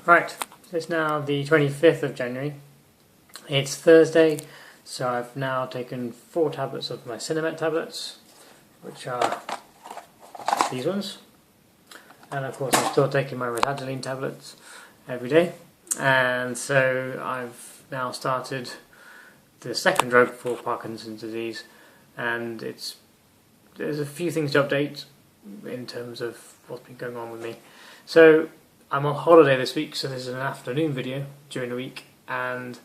Right, it's now the 25th of January. It's Thursday, so I've now taken 4 tablets of my Sinemet tablets, which are these ones. And of course I'm still taking my Retageline tablets every day. And so I've now started the second drug for Parkinson's disease, and there's a few things to update in terms of what's been going on with me. So I'm on holiday this week, so this is an afternoon video during the week, and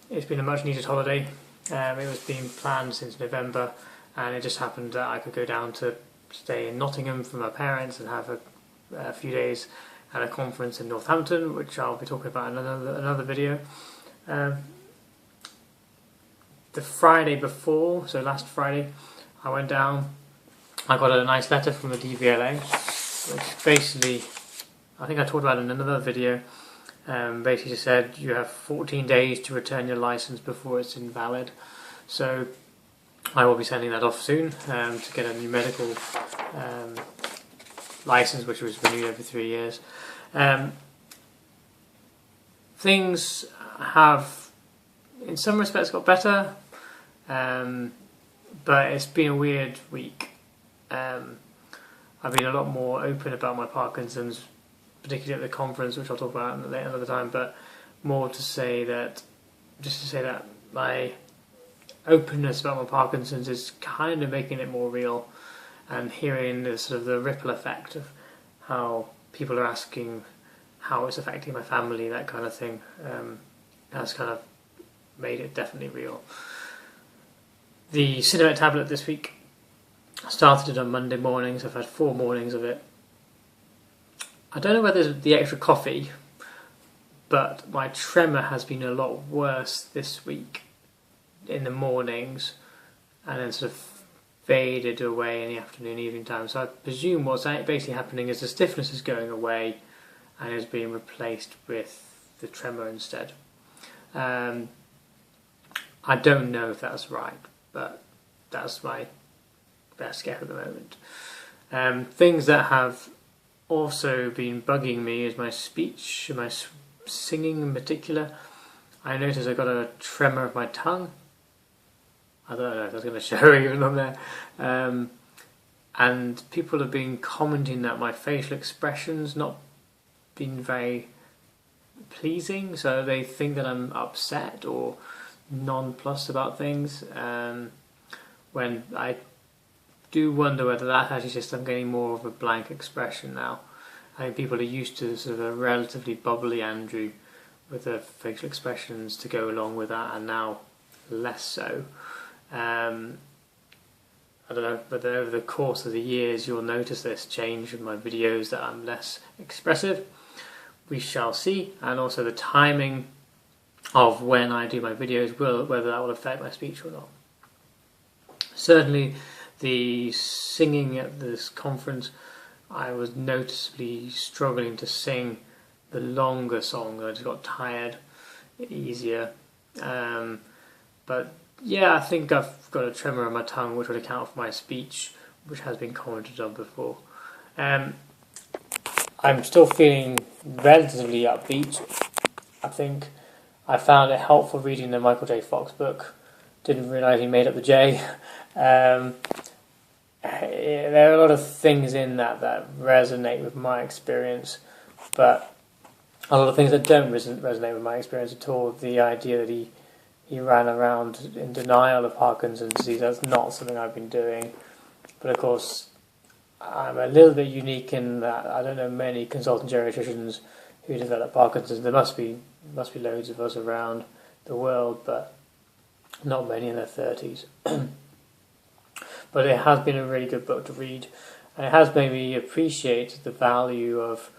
it's been a much needed holiday. It was being planned since November, and it just happened that I could go down to stay in Nottingham for my parents and have a few days at a conference in Northampton, which I'll be talking about in another video. The Friday before, so last Friday, I went down. I got a nice letter from the DVLA, which basically, I think I talked about it in another video, basically said you have 14 days to return your license before it's invalid. So I will be sending that off soon to get a new medical license, which was renewed every 3 years. Things have, in some respects, got better, but it's been a weird week. I've been a lot more open about my Parkinson's, particularly at the conference, which I'll talk about another time, but more to say that, my openness about my Parkinson's is kind of making it more real, and hearing the sort of the ripple effect of how people are asking how it's affecting my family, that kind of thing, has kind of made it definitely real. The Sinemet tablet this week, I started it on Monday morning, so I've had 4 mornings of it. I don't know whether it's the extra coffee, but my tremor has been a lot worse this week in the mornings, and then sort of faded away in the afternoon, evening time. So I presume what's basically happening is the stiffness is going away and is being replaced with the tremor instead. I don't know if that's right, but that's my best guess at the moment. Things that have also been bugging me is my speech, my singing in particular. I noticed I got a tremor of my tongue. I don't know if that's going to show even on there. And people have been commenting that my facial expression's not been very pleasing, so they think that I'm upset or nonplussed about things. When I do wonder whether that's actually just I'm getting more of a blank expression now. I think people are used to sort of a relatively bubbly Andrew with the facial expressions to go along with that, and now less so. I don't know, but over the course of the years you'll notice this change in my videos, that I'm less expressive. We shall see, and also the timing of when I do my videos, whether that will affect my speech or not. Certainly the singing at this conference, I was noticeably struggling to sing the longer songs. I just got tired easier. But yeah, I think I've got a tremor on my tongue, which would account for my speech, which has been commented on before. I'm still feeling relatively upbeat. I think I found it helpful reading the Michael J. Fox book. Didn't realise he made up the J. There are a lot of things in that resonate with my experience, but a lot of things that don't resonate with my experience at all. The idea that he ran around in denial of Parkinson's disease, that's not something I've been doing. But of course, I'm a little bit unique in that I don't know many consultant geriatricians who develop Parkinson's. There must be loads of us around the world, but not many in their 30s. But it has been a really good book to read, and it has made me appreciate the value of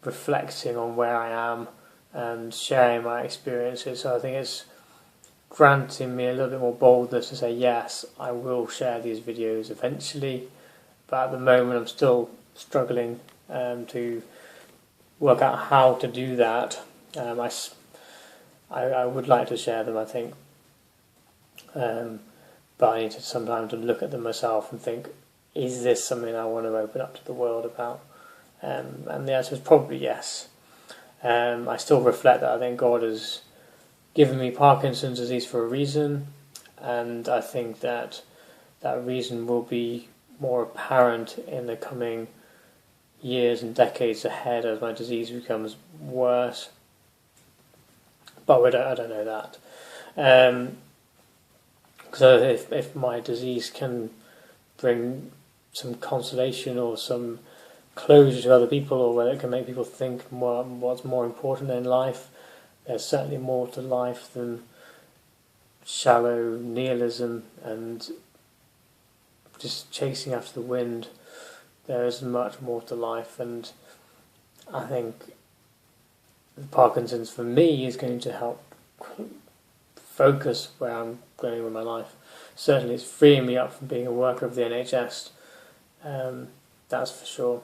reflecting on where I am and sharing my experiences. So I think it's granting me a little bit more boldness to say, yes, I will share these videos eventually, but at the moment I'm still struggling to work out how to do that. I would like to share them, I think. But I need to sometimes to look at them myself and think, is this something I want to open up to the world about? And the answer is probably yes. I still reflect that I think God has given me Parkinson's disease for a reason, and I think that that reason will be more apparent in the coming years and decades ahead as my disease becomes worse. But I don't know that. So if my disease can bring some consolation or some closure to other people, or whether it can make people think what's more important in life, there's certainly more to life than shallow nihilism and just chasing after the wind. There is much more to life, and I think Parkinson's for me is going to help focus where I'm going with my life. Certainly it's freeing me up from being a worker of the NHS, that's for sure.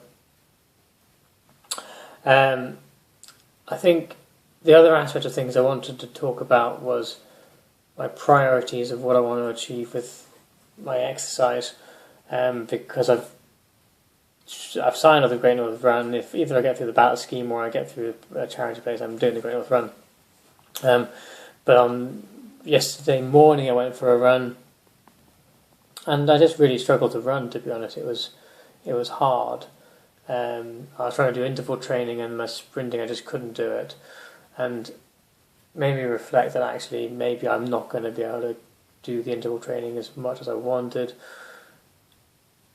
I think the other aspect of things I wanted to talk about was my priorities of what I want to achieve with my exercise, because I've signed up the Great North Run. If either I get through the battle scheme or I get through a charity place, I'm doing the Great North Run. But on yesterday morning I went for a run, and I just really struggled to run, to be honest. It was hard. I was trying to do interval training, and my sprinting I just couldn't do it, and made me reflect that actually maybe I'm not going to be able to do the interval training as much as I wanted.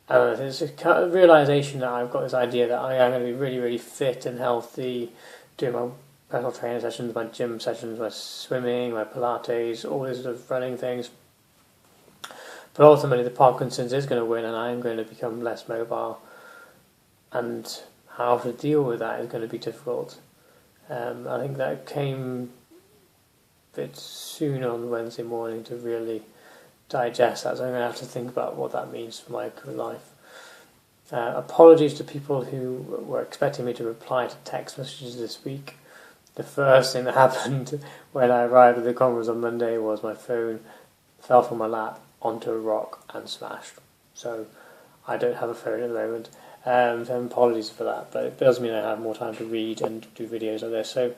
There's a kind of realisation that I've got this idea that I am going to be really, really fit and healthy, doing my personal training sessions, my gym sessions, my swimming, my Pilates, all these sort of running things. But ultimately the Parkinson's is going to win, and I am going to become less mobile, and how to deal with that is going to be difficult. I think that came a bit soon on Wednesday morning to really digest that, so I'm going to have to think about what that means for my life. Apologies to people who were expecting me to reply to text messages this week. The first thing that happened when I arrived at the conference on Monday was my phone fell from my lap onto a rock and smashed. So I don't have a phone at the moment. So apologies for that, but it does mean I have more time to read and do videos like this. So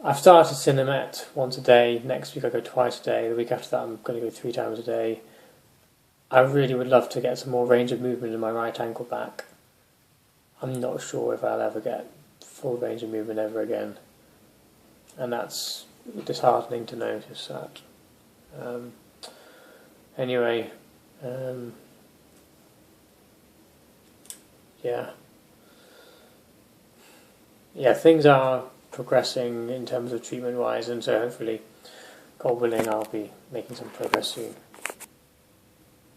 I've started Sinemet once a day. Next week I go twice a day. The week after that I'm going to go 3 times a day. I really would love to get some more range of movement in my right ankle back. I'm not sure if I'll ever get full range of movement ever again, and that's disheartening to notice that. Anyway, yeah, things are progressing in terms of treatment wise, and so hopefully, God willing, I'll be making some progress soon.